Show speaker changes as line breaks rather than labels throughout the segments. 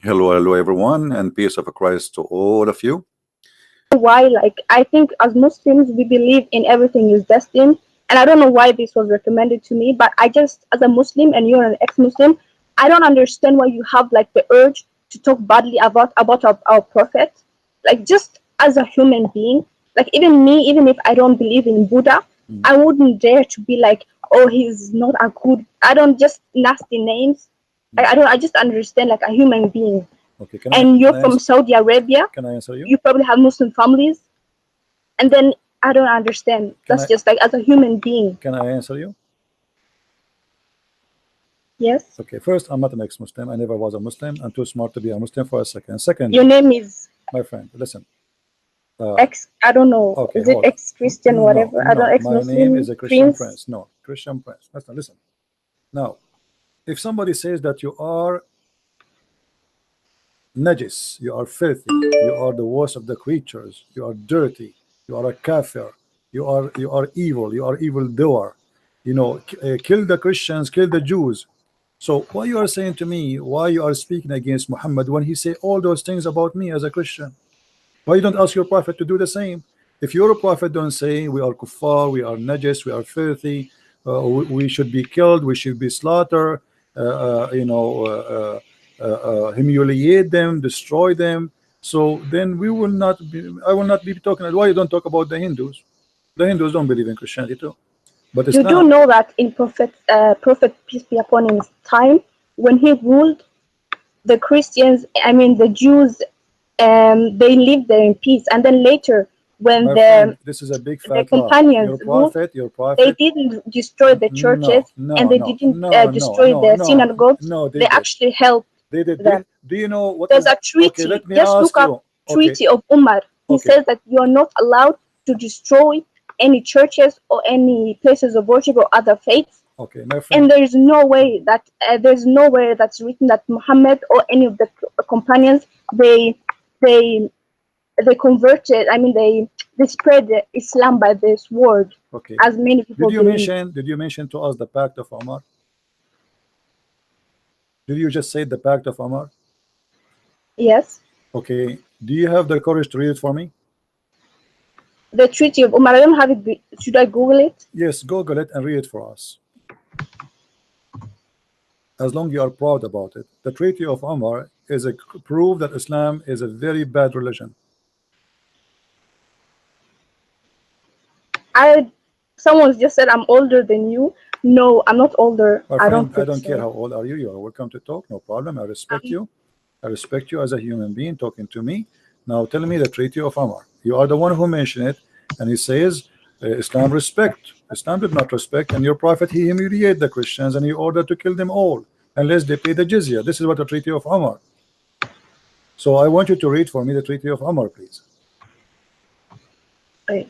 Hello, hello, everyone, and peace of Christ to all of you.
Why, like, I think as Muslims we believe in everything is destined, and I don't know why this was recommended to me, but I just, as a Muslim and you're an ex-Muslim, I don't understand why you have like the urge to talk badly about our prophet, like just as a human being. Like even me, even if I don't believe in Buddha, I wouldn't dare to be like, oh, he's not a good. I don't, just nasty names. I don't, I just understand like a human being.
Okay, can I
And
can
you're
I
from
answer,
Saudi Arabia,
can I answer you?
you probably have Muslim families, and then I don't understand.
Can
That's
I
just like as a human being.
can I answer you?
Yes.
Okay, first, I'm not an ex-Muslim. I never was a Muslim. I'm too smart to be a Muslim for a second. Second,
Your name is
my friend, listen. Uh,
ex. I don't know.
okay,
Is it
hold on.
ex Christian,
No,
whatever? I don't,
no.
ex
My name
Muslim
is a Christian
prince.
Prince. No, Christian Prince. Listen. Now, if somebody says that you are najis, you are filthy, you are the worst of the creatures, you are dirty, you are a kafir, you are evil, you are evil doer, kill the Christians, kill the Jews. So why you are saying to me, why you are speaking against Muhammad when he say all those things about me as a Christian? Why you don't ask your prophet to do the same? If your prophet don't say we are kuffar, we are najis, we are filthy, we should be killed, we should be slaughtered, humiliate them, destroy them. So then we will not be. I will not be talking. Why you don't talk about the Hindus? The Hindus don't believe in Christianity too, but
You do
Islam.
know that in Prophet peace be upon him time, when he ruled, the Christians, I mean the Jews, they lived there in peace. And then later, when
My
the
friend, this is a big
the
fat lie.
companions ruled,
Your
they
prophet.
didn't destroy the churches,
No,
and
no,
they
no,
didn't
no, no,
destroy
no,
the
no,
synagogues.
no. They
They
did.
actually helped
They did.
them.
Do you know what
There's
is?
a
Okay, let
treaty.
me
Just
ask
look up
you. Okay,
Treaty of Umar. He
okay,
says that you are not allowed to destroy any churches or any places of worship or other faiths.
okay, my
And
friend.
there's nowhere that's written that Muhammad or any of the companions, they they converted. I mean, they spread the Islam by this word,
Okay,
as many people believe.
did you mention to us the Pact of Umar? Did you just say the Pact of Umar?
Yes,
Okay, do you have the courage to read it for me?
the Treaty of Umar. I don't have it. Should I Google it?
Yes, Google it and read it for us. As long you are proud about it. The Treaty of Umar is a proof that Islam is a very bad religion.
I Someone just said I'm older than you. No, I'm not older.
My
I don't
friend, I
think
don't care
so.
how old are you. You are welcome to talk. No problem. I respect
Um,
you. I respect you as a human being talking to me. Now tell me the Treaty of Umar. You are the one who mentioned it, and he says Islam respect. Islam did not respect, and your prophet he humiliated the Christians and he ordered to kill them all unless they pay the jizya. This is what the Treaty of Umar. So I want you to read for me the Treaty of Umar, please.
wait.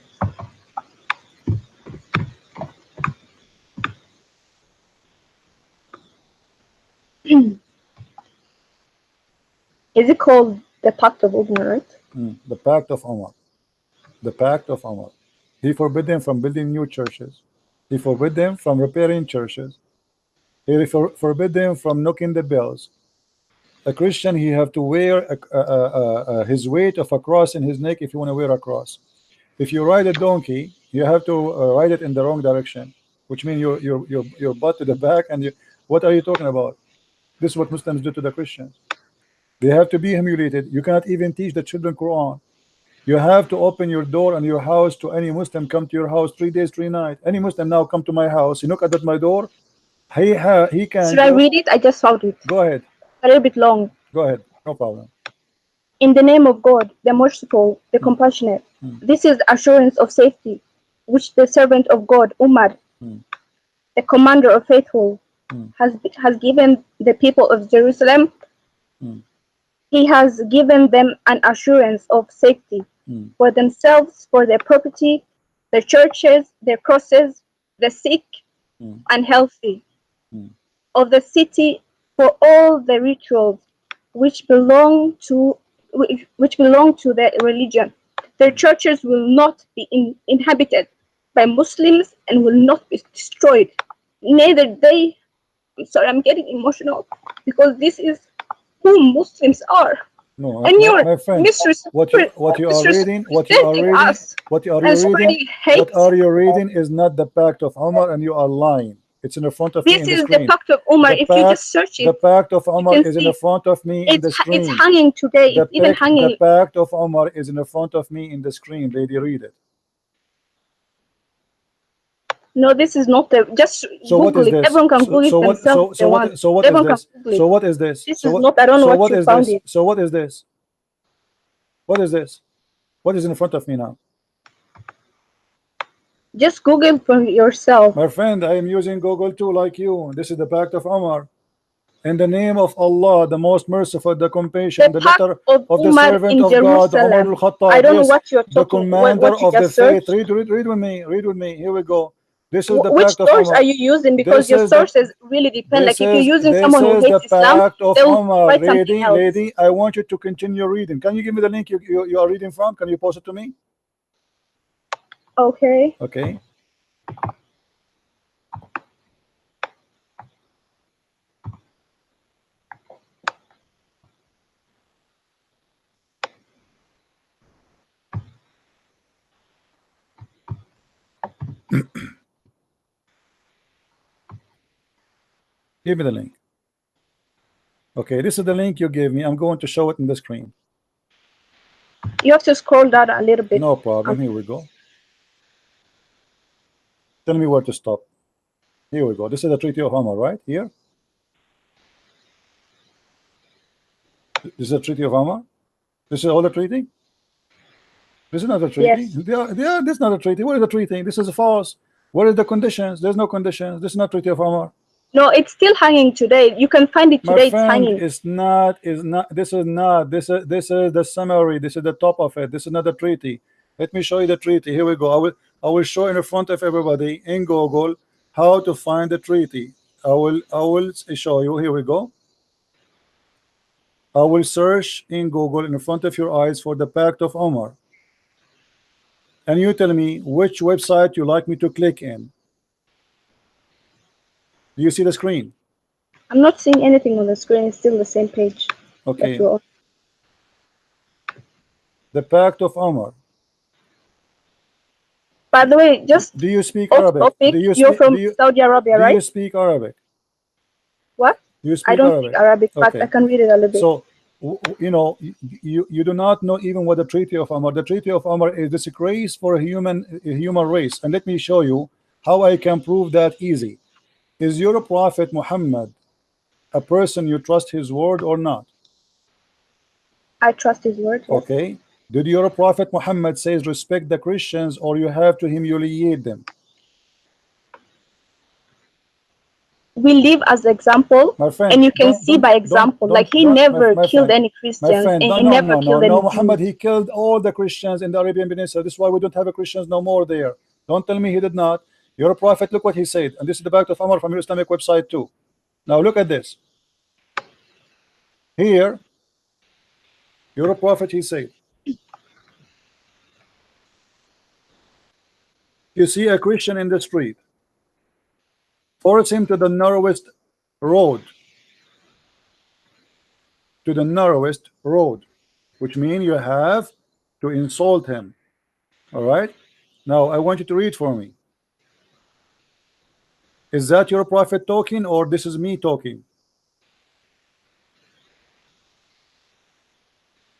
Is it called the Pact of Umar? Right?
The Pact of Umar. The Pact of Umar. He forbid them from building new churches. He forbid them from repairing churches. He forbid them from knocking the bells. A Christian, he have to wear his weight of a cross in his neck if you want to wear a cross. If you ride a donkey, you have to ride it in the wrong direction, which means your butt to the back. And you, what are you talking about? This is what Muslims do to the Christians. They have to be humiliated. You cannot even teach the children Quran. You have to open your door and your house to any Muslim come to your house 3 days, 3 nights. Any Muslim now come to my house, he knock at my door. He
Should
can't
I
open.
read it? I just found it.
Go ahead,
A little bit long.
go ahead, no problem.
In the name of God, the Merciful, the
Hmm,
Compassionate,
hmm,
this is assurance of safety, which the servant of God, Umar,
hmm,
the commander of faithful,
hmm,
has given the people of Jerusalem.
hmm,
He has given them an assurance of safety
hmm,
for themselves, for their property, their churches, their crosses, the sick
hmm,
and healthy,
hmm,
of the city, for all the rituals which belong to which belong to their religion. Their churches will not be inhabited by Muslims and will not be destroyed. Neither they. I'm sorry, I'm getting emotional because this is who Muslims are.
No,
And you're
my friend, what you are reading, what you are
disrespecting
reading,
us
what you are
and
you reading,
spreading hate.
what are you reading is not the Pact of Umar, and you are lying. It's in the front of me
This
in the
is the
screen.
Pact of Umar.
The
If you just
pact,
search
the
it,
Pact of
you
Umar
can
is in
see
the front of me in the
it's
screen.
hanging today. It's even hanging.
The Pact of Umar is in the front of me in the screen. Lady, read it.
No, this is not the. Just
So what
Google
is
it.
this?
Everyone can Google it themselves if they want.
So what is
Everyone can
this?
Google it.
So what is this?
This is not. I don't know
So
what
what
you
is
found
this?
it.
So what is this? What is this? What is in front of me now?
Just Google for yourself.
My friend, I am using Google too, like you. This is the Pact of Umar. In the name of Allah, the most merciful, the compassion,
The
the
Pact
letter
of
of the
Umar
servant
in
of God, Umar
Jerusalem.
Al-Khattab.
I don't know
Yes,
what you're
the
talking.
commander
What you
of the
just
faith.
searched.
Read with me. Read with me. Here we go. This is the
Which
Pact of
source
Umar.
are you using? Because
This
your
is the
sources really depend. Like if you're using
this
someone who
is the
hates Islam,
Pact of
they'll
Umar.
write something else.
Lady, I want you to continue reading. Can you give me the link you are reading from? Can you post it to me?
Okay.
Okay. Give me the link. Okay, this is the link you gave me. I'm going to show it in the screen.
You have to scroll down a little bit.
No problem. Here we go. Tell me where to stop. Here we go. This is the Treaty of Umar, right? Here. This is the Treaty of Umar. This is all the treaty. This is not a treaty.
Yes.
This is not a treaty. What is the treaty? This is false. What is the conditions? There's no conditions. This is not Treaty of Umar.
No, it's still hanging today. You can find it
My
today.
friend,
It's hanging.
this is not. This is the summary. This is the top of it. This is not the treaty. Let me show you the treaty. Here we go. I will show in front of everybody in Google how to find the treaty. I will show you. Here we go. I will search in Google in front of your eyes for the Pact of Umar. And you tell me which website you like me to click in. Do you see the screen?
I'm not seeing anything on the screen. It's still the same page.
Okay.
That you're on.
The Pact of Umar.
By the way, just
do you speak
off
Arabic?
topic.
Do you
You're
speak,
from
do you,
Saudi Arabia,
do
right?
you speak Arabic?
What?
Do you
I
speak
don't
Arabic?
speak Arabic, but
Okay.
I can read it a little bit.
So you know, you do not know even what the Treaty of Umar. The Treaty of Umar is disgrace for a human race. And let me show you how I can prove that easy. Is your Prophet Muhammad a person you trust his word or not?
I trust his word. Yes.
Okay. Did your Prophet Muhammad says respect the Christians or you have to humiliate them?
We live as example,
My friend,
and you can see by example. Like he never killed any Christians,
friend,
and he never killed any
Muhammad,
Jews.
he killed all the Christians in the Arabian Peninsula. This is why we don't have a Christians no more there. Don't tell me he did not. Your Prophet, look what he said. And this is the Pact of Umar from your Islamic website too. Now look at this. Here, your Prophet, he said, you see a Christian in the street, force him to the narrowest road. To the narrowest road, which means you have to insult him. All right. Now I want you to read for me. Is that your Prophet talking or this is me talking?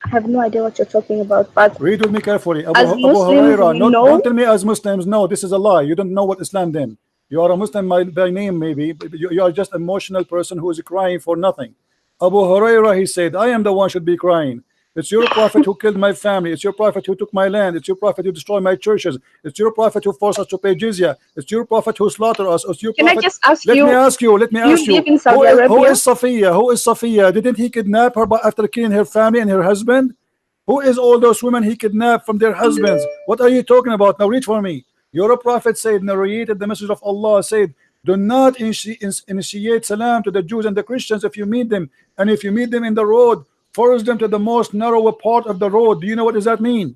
I have no idea what you're talking about, but
read with me carefully.
as Muslims,
Huraira,
we know.
don't tell me as Muslims. No, this is a lie. You don't know what Islam then. You are a Muslim by name, maybe. You are just an emotional person who is crying for nothing. Abu Huraira, he said, I am the one should be crying. It's your Prophet who killed my family. It's your Prophet who took my land. It's your Prophet who destroyed my churches. It's your Prophet who forced us to pay jizya. It's your Prophet who slaughtered us. It's your
Can
Prophet.
I just ask
Let
you?
me ask you. Let me ask you.
Live in Saudi Arabia?
Who is Safiya? Who is Safiya? Didn't he kidnap her after killing her family and her husband? Who is all those women he kidnapped from their husbands? What are you talking about? Now read for me. Your Prophet said, narrated the message of Allah, said, do not initiate salam to the Jews and the Christians if you meet them. And if you meet them in the road, force them to the most narrow part of the road. Do you know what does that mean?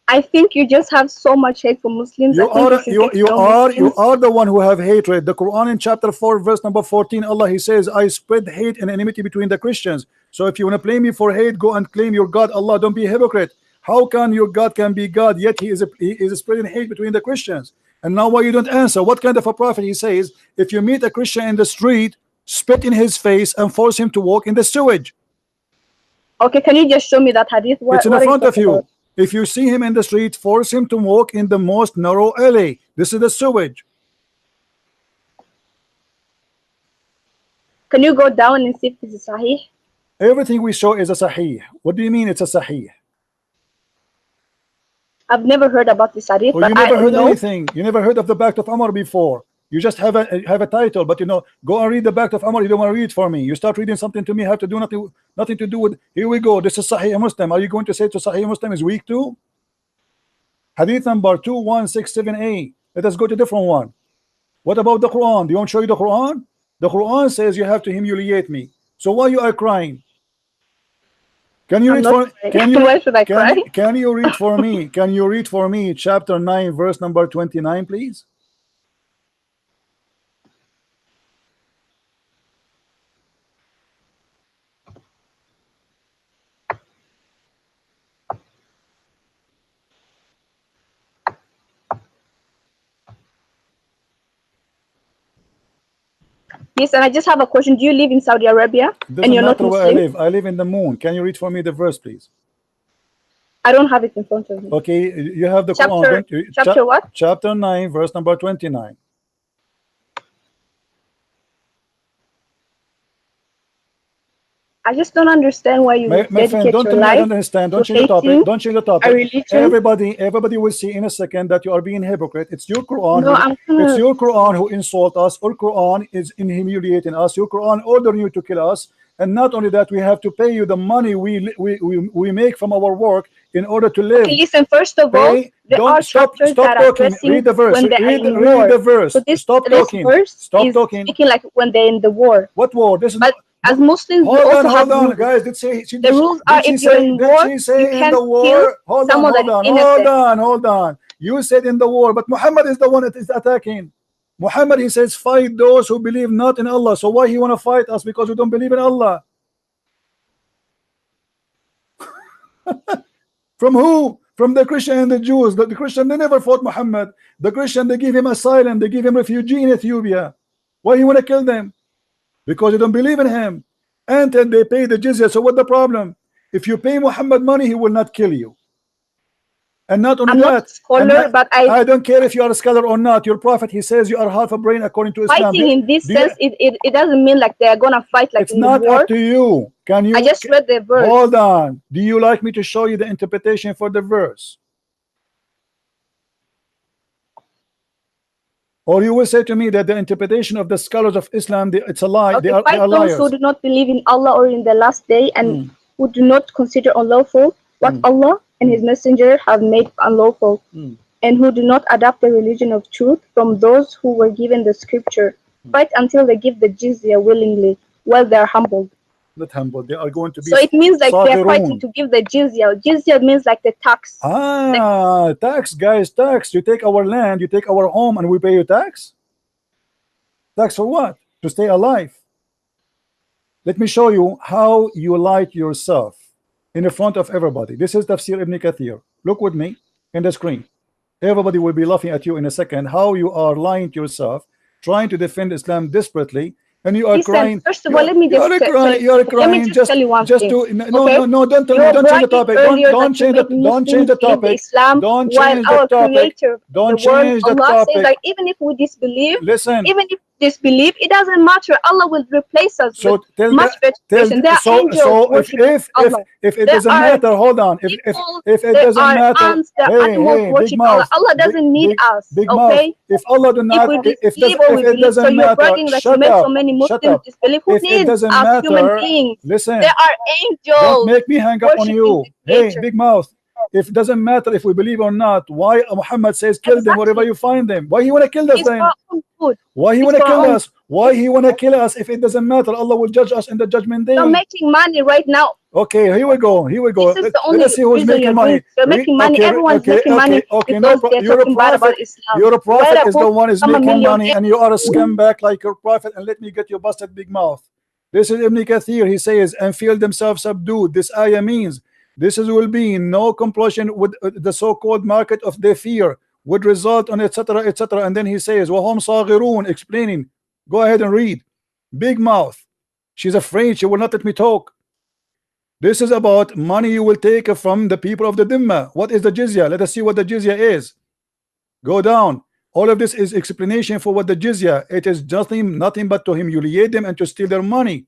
I think you just have so much hate for Muslims.
You
I think
are
you should get to know
you
Muslims.
are the one who have hatred. The Quran in chapter 4 verse number 14, Allah he says, I spread hate and enmity between the Christians. So if you want to blame me for hate, go and claim your God Allah. Don't be a hypocrite. How can your God can be God, yet he is spreading hate between the Christians? And now why you don't answer? What kind of a prophet he says, if you meet a Christian in the street, spit in his face and force him to walk in the sewage?
Okay, can you just show me that hadith?
It's in
What
the
are you
front of
talking
you.
about?
If you see him in the street, force him to walk in the most narrow alley. This is the sewage.
Can you go down and see if this is sahih?
Everything we show is a sahih. What do you mean it's a sahih?
I've never heard about this hadith,
Oh,
but
you
I
never heard
know.
anything. You never heard of the Pact of Umar before. You just have a title, but you know, go and read the Pact of Umar. You don't want to read it for me. You start reading something to me, have to do nothing to do with. Here we go. This is Sahih Muslim. Are you going to say to Sahih Muslim is weak too? Hadith number 2167a. Let us go to a different one. What about the Quran? Do you want to show you the Quran? The Quran says you have to humiliate me. So why you are crying? Can you
I'm
read
not
for?
crying.
Can you?
Why should I cry?
Can you read for me? Can you read for me chapter 9, verse number 29, please?
Yes, and I just have a question. Do you live in Saudi Arabia
It
and
doesn't
you're not
matter where I
Muslim?
live. I live in the moon. Can you read for me the verse, please?
I don't have it in front of me.
Okay, you have the Quran,
Chapter,
don't you?
chapter what?
Chapter 9, verse number 29.
I just don't understand why you
My friend,
dedicate
don't
your
tell me I
life
don't understand. Don't
to
change the topic.
hating
Don't change the
a
topic.
religion.
Everybody will see in a second that you are being hypocrite. It's your Quran.
No, I'm
It's
gonna.
your Quran who insult us. Our Quran is in humiliating us. Your Quran ordering you to kill us. And not only that, we have to pay you the money we make from our work in order to live.
Okay, listen. First of all,
Pay.
there are
Don't
chapters
stop
that are
talking.
addressing
Read the verse.
when they are
Read
in
read
war.
the verse.
So this
Stop
this
talking.
verse
Stop
is
talking.
speaking like when they're in the war.
What war? This is
But
not.
as Muslims, we also have
Hold on,
rules.
guys.
The rules are if you're in
Did
war,
she
you
say in
can't
the
kill
war? Hold
someone that is innocent.
hold on. You said in the war, but Muhammad is the one that is attacking. Muhammad, he says, fight those who believe not in Allah. So why he want to fight us? Because we don't believe in Allah. From who? From the Christian and the Jews. The Christian, they never fought Muhammad. The Christian, they give him asylum. They give him refugee in Ethiopia. Why you want to kill them? Because you don't believe in him. And then they pay the jizya. So what the problem? If you pay Muhammad money, he will not kill you. And not only
I'm not a
that,
scholar, but
I don't care if you are a scholar or not. Your prophet, he says you are half a brain according to Islam.
Fighting in this sense, it doesn't mean like they're gonna fight like
it's
in the
not
war.
up to you. Can you?
I just read the verse.
Hold on. Do you like me to show you the interpretation for the verse? Or you will say to me that the interpretation of the scholars of Islam, it's a lie.
Okay,
They are
fight
liars.
those who do not believe in Allah or in the last day and who do not consider unlawful what Allah and His Messenger have made unlawful, and who do not adopt the religion of truth from those who were given the scripture. Fight until they give the jizya willingly, while they are humbled.
Not humble. They are going to be.
So it means like they're
Saghirun.
fighting to give the jizya. Jizya means like the tax.
Tax, guys, tax. You take our land, you take our home, and we pay you tax. Tax for what? To stay alive. Let me show you how you lie to yourself in the front of everybody. This is Tafsir Ibn Kathir. Look with me in the screen. Everybody will be laughing at you in a second. How you are lying to yourself, trying to defend Islam desperately, and you are
Listen,
crying.
first of all, let me just tell you one thing.
No, don't tell me. Don't change the topic. Don't change the topic.
Islam,
Don't
while
change the
our
topic.
Creator,
Don't
the world,
change the
Allah
topic.
says that even if we disbelieve,
Listen.
even if disbelieve, it doesn't matter. Allah will replace us
So
with
tell
much better situation. There are angels
if it doesn't matter, hold on. If it doesn't matter,
ants, there are animals worship Allah. Allah doesn't need us.
Big
okay?
Mouth. If Allah do not,
if it doesn't so you're
matter,
bragging that you
shut
make
up.
so many
Shut
Muslims
up.
disbelieve. Who
If it
needs
doesn't
us human
matter,
beings?
listen.
There are angels.
Don't make me hang up on you.
worshiping the
Hey,
creator.
Big Mouth. If it doesn't matter if we believe or not, why Muhammad says kill them wherever you find them? Why he want to kill us
It's for
then?
our own good.
Why he
It's
want to
for our
kill
own
us? Why he want to kill us if it doesn't matter? Allah will judge us in the judgment day.
You're making money right now.
Okay, here we go. Here we go.
This is the
Let
only
us see who's
reason
making
you're doing.
money.
You're making money.
Okay,
Everyone's
okay,
making
okay,
money
okay. No,
because they're
you're a
talking bad about
prophet.
Islam.
You're a
You write
prophet
a
is the
book,
one is
become a
making money,
millionaire.
and you are a scumbag like your prophet. And let me get your busted big mouth. This is Ibn Kathir. He says, and feel themselves subdued. This ayah means this is will be no compulsion with the so-called market of their fear would result on etc etc. And then he says, wahum saghirun, explaining. Go ahead and read. Big mouth. She's afraid. She will not let me talk. This is about money you will take from the people of the Dhimma. What is the jizya? Let us see what the jizya is. Go down. All of this is explanation for what the jizya. It is nothing but to humiliate them and to steal their money.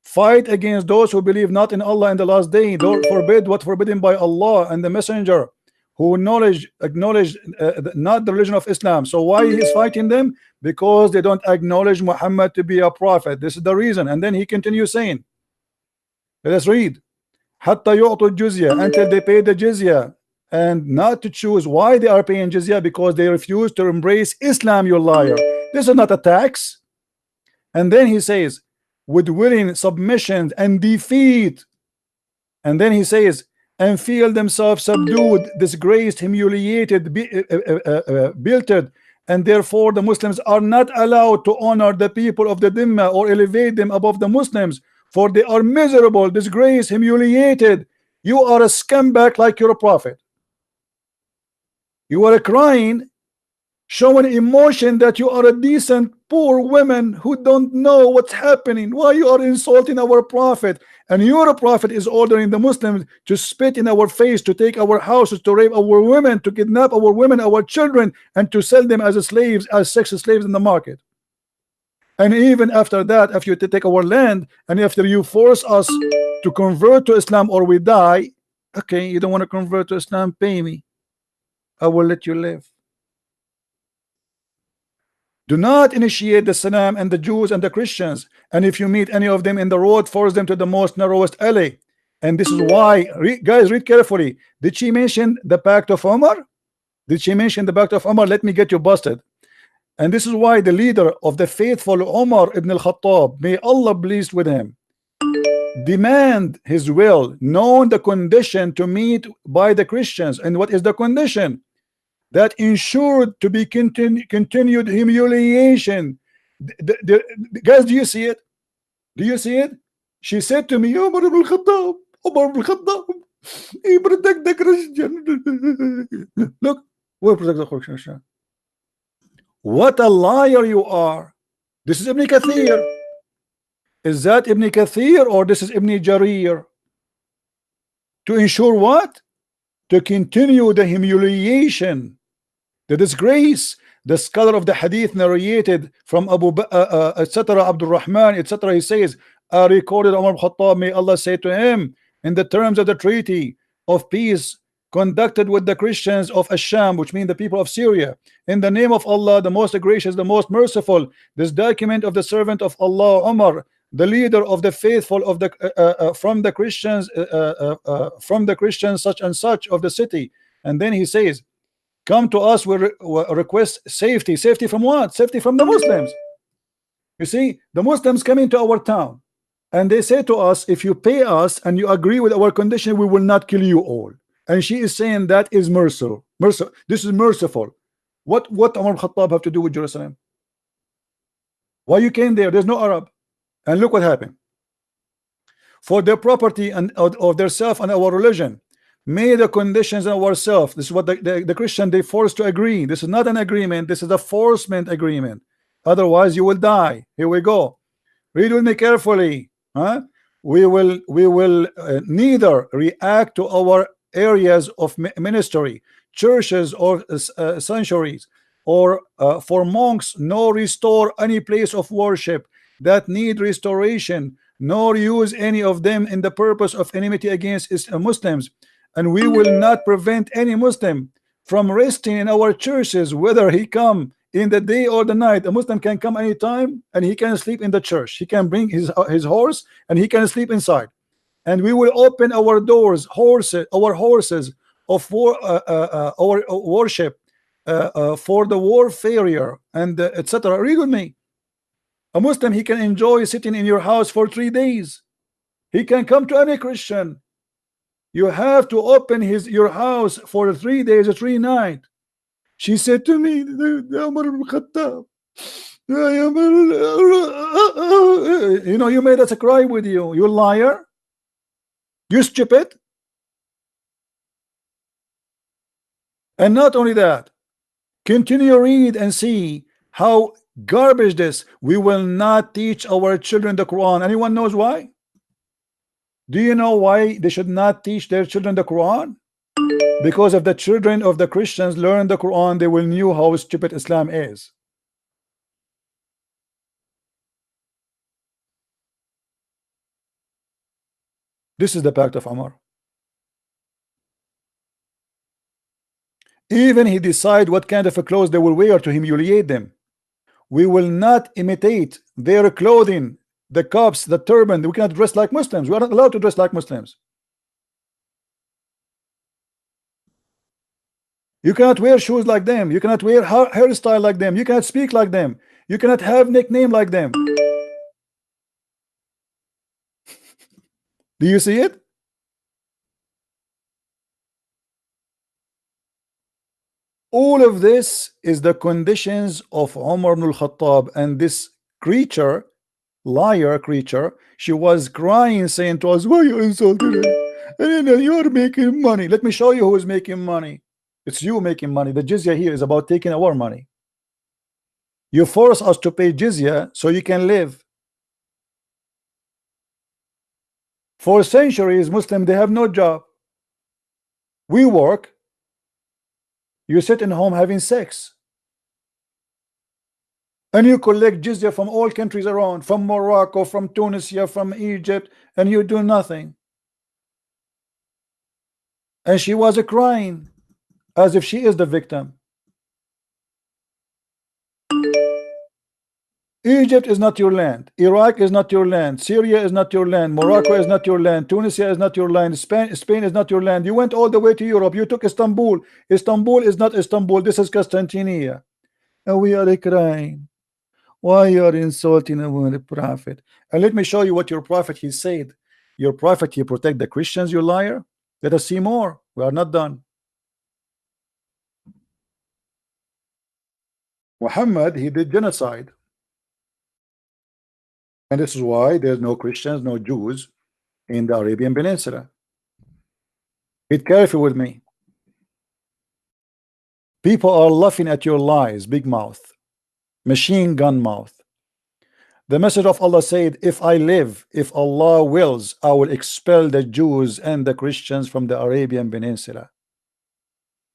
Fight against those who believe not in Allah and the last day. Don't forbid what forbidden by Allah and the messenger, who acknowledge not the religion of Islam. So why he is fighting them? Because they don't acknowledge Muhammad to be a prophet. This is the reason. And then he continues saying, let us read. Hatta yu'tu jizya, until they pay the jizya, and not to choose why they are paying jizya, because they refuse to embrace Islam, you liar. This is not a tax. And then he says, with willing submission and defeat. And then he says, and feel themselves subdued, disgraced, humiliated, belted, and therefore the Muslims are not allowed to honor the people of the Dhimma or elevate them above the Muslims, for they are miserable, disgraced, humiliated. You are a scumbag like you're a prophet. You are crying, showing emotion that you are a decent poor women who don't know what's happening. Why you are insulting our prophet? And your prophet is ordering the Muslims to spit in our face, to take our houses, to rape our women, to kidnap our women, our children, and to sell them as slaves, as sex slaves in the market. And even after that, if you take our land, and after you force us to convert to Islam or we die, okay, you don't want to convert to Islam, pay me, I will let you live. Do not initiate the Salam and the Jews and the Christians, and if you meet any of them in the road, force them to the most narrowest alley. And this is why, guys, read carefully. Did she mention the Pact of Umar? Did she mention the Pact of Umar? Let me get you busted. And this is why the leader of the faithful, Umar ibn Al-Khattab, may Allah pleased with him, demand his will, known the condition to meet by the Christians. And what is the condition? That ensured to be continued humiliation. Guys, do you see it? Do you see it? She said to me, Umar ibn Al-Khattab, Umar ibn Al-Khattab, he protect the Christian. Look, we protect the Christian. What a liar you are. This is Ibn Kathir. Is that Ibn Kathir or this is Ibn Jarir? To ensure what? To continue the humiliation, the disgrace. The scholar of the hadith narrated from Abu etc. Abdul Rahman etc. He says, I recorded Umar ibn Khattab, may Allah say to him, in the terms of the treaty of peace conducted with the Christians of Asham, which mean the people of Syria, in the name of Allah, the most gracious, the most merciful, this document of the servant of Allah, Umar, the leader of the faithful of the from the Christians such and such of the city. And then he says, come to us with request safety. Safety from what? Safety from the Muslims. You see, the Muslims come into our town and they say to us, if you pay us and you agree with our condition, we will not kill you all. And she is saying that is merciful. This is merciful. What Umar Khattab have to do with Jerusalem? Why you came there? There's no Arab. And look what happened. For their property and of their self and our religion, may the conditions in ourselves. This is what the Christian they forced to agree. This is not an agreement. This is a forcement agreement. Otherwise, you will die. Here we go. Read with me carefully. Huh? We will neither react to our areas of ministry, churches or sanctuaries, or for monks, nor restore any place of worship that need restoration, nor use any of them in the purpose of enmity against Muslims. And we will not prevent any Muslim from resting in our churches, whether he come in the day or the night. A Muslim can come anytime and he can sleep in the church. He can bring his horse and he can sleep inside. And we will open our doors, our horses of war, our worship for the warfare and etc. Read with me. A Muslim, he can enjoy sitting in your house for 3 days. He can come to any Christian. You have to open your house for 3 days or 3 nights. She said to me, Umar ibn Al-Khattab, you know, you made us cry with you. You liar. You stupid. And not only that, continue read and see how garbage this. We will not teach our children the Quran. Anyone knows why? Do you know why they should not teach their children the Quran? Because if the children of the Christians learn the Quran, they will know how stupid Islam is. This is the Pact of Umar. Even he decide what kind of a clothes they will wear to humiliate them. We will not imitate their clothing, the cups, the turban. We cannot dress like Muslims. We are not allowed to dress like Muslims. You cannot wear shoes like them. You cannot wear hairstyle like them. You cannot speak like them. You cannot have nickname like them. Do you see it? All of this is the conditions of Umar ibn Al-Khattab, and this creature, liar creature, she was crying saying to us, why you insulted her? And then you're making money. Let me show you who is making money. It's you making money. The jizya here is about taking our money. You force us to pay jizya so you can live. For centuries, Muslims, they have no job. We work. You sit in home having sex. And you collect jizya from all countries around, from Morocco, from Tunisia, from Egypt, and you do nothing. And she was crying as if she is the victim. Egypt is not your land. Iraq is not your land. Syria is not your land. Morocco is not your land. Tunisia is not your land. Spain is not your land. You went all the way to Europe. You took Istanbul. Istanbul is not Istanbul. This is Constantinople. And we are crying. Why you are insulting a prophet? And let me show you what your prophet he said. Your prophet he protect the Christians, you liar. Let us see more. We are not done. Muhammad he did genocide. And this is why there's no Christians, no Jews in the Arabian Peninsula. Be careful with me. People are laughing at your lies, big mouth, machine gun mouth. The message of Allah said, if I live, if Allah wills, I will expel the Jews and the Christians from the Arabian Peninsula.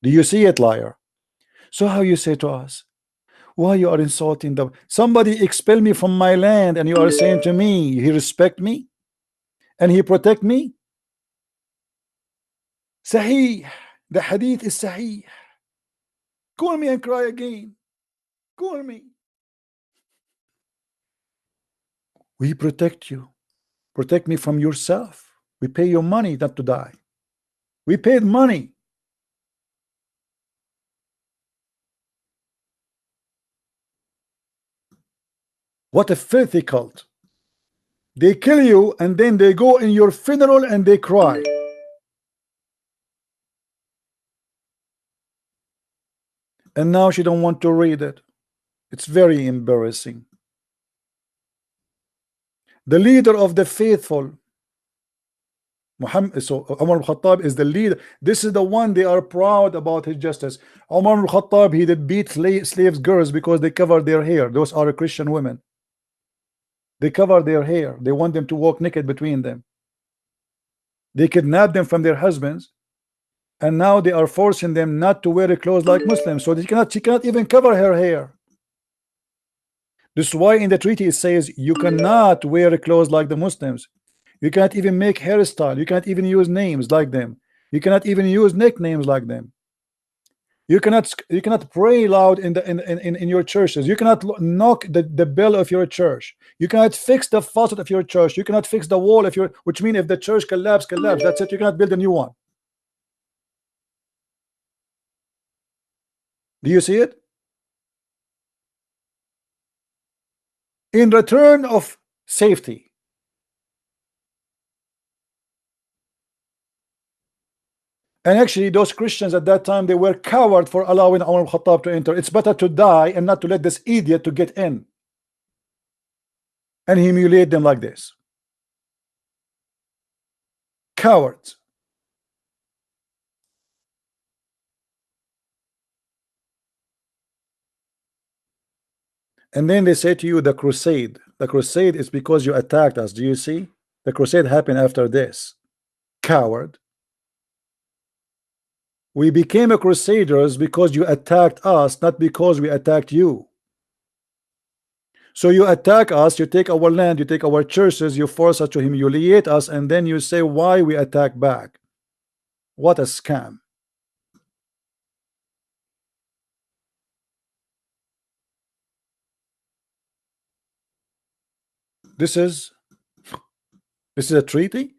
Do you see it, liar? So how you say to us, why you are insulting them? Somebody expel me from my land and you are saying to me, he respect me and he protect me? Sahih, the hadith is sahih. Call me and cry again. Call me. We protect you. Protect me from yourself. We pay your money not to die. We paid money. What a filthy cult. They kill you and then they go in your funeral and they cry. And now she don't want to read it. It's very embarrassing. The leader of the faithful, Muhammad, so Umar ibn Al-Khattab is the leader. This is the one they are proud about his justice. Umar ibn Al-Khattab, he did beat slaves girls because they covered their hair. Those are Christian women. They cover their hair. They want them to walk naked between them. They kidnap them from their husbands, and now they are forcing them not to wear clothes like Muslims. So she cannot even cover her hair. This is why in the treaty it says you cannot wear clothes like the Muslims. You cannot even make hairstyle. You cannot even use names like them. You cannot even use nicknames like them. You cannot pray loud in your churches. You cannot knock the bell of your church. You cannot fix the faucet of your church. You cannot fix the wall of your, which means if the church collapse. That's it. You cannot build a new one. Do you see it? In return of safety, And actually, those Christians at that time, they were coward for allowing Umar ibn Al-Khattab to enter. It's better to die and not to let this idiot to get in and humiliate them like this. Cowards. And then they say to you, the crusade. The crusade is because you attacked us. Do you see? The crusade happened after this. Coward. We became a crusaders because you attacked us, not because we attacked you. So you attack us, you take our land, you take our churches, you force us to humiliate us, and then you say why we attack back. What a scam. This is a treaty.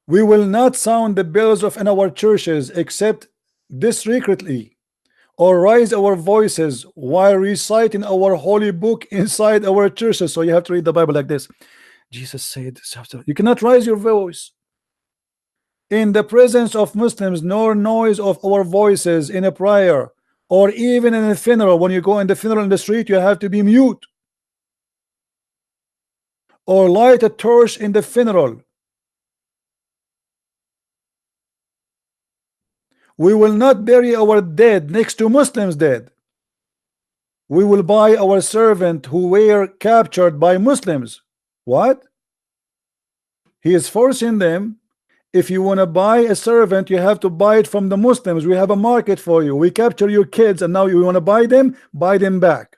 We will not sound the bells of in our churches except discreetly, or raise our voices while reciting our holy book inside our churches. So you have to read the Bible like this. Jesus said, you cannot raise your voice in the presence of Muslims, nor noise of our voices in a prayer, or even in a funeral. When you go in the funeral in the street, you have to be mute, or light a torch in the funeral. We will not bury our dead next to Muslims dead. We will buy our servant who were captured by Muslims. What? He is forcing them. If you want to buy a servant, you have to buy it from the Muslims. We have a market for you. We capture your kids, and now you want to buy them back.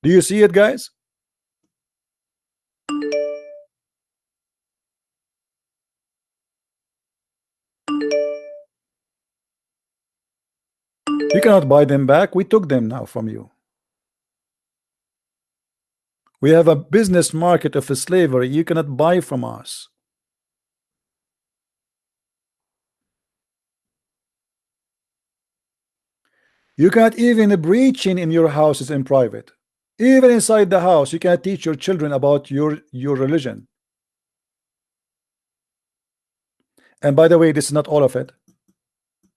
Do you see it, guys? You cannot buy them back. We took them now from you. We have a business market of slavery. You cannot buy from us. You cannot even preaching in your houses in private. Even inside the house, you cannot teach your children about your religion. And by the way, this is not all of it.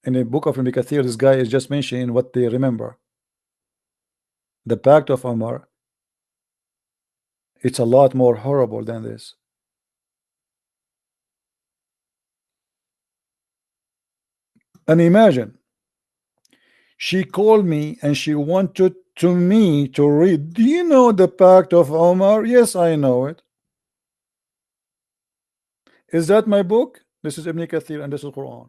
In the book of Ibn Kathir, this guy is just mentioning what they remember. The Pact of Umar. It's a lot more horrible than this. And imagine, she called me and she wanted to me to read. Do you know the Pact of Umar? Yes, I know it. Is that my book? This is Ibn Kathir and this is Quran.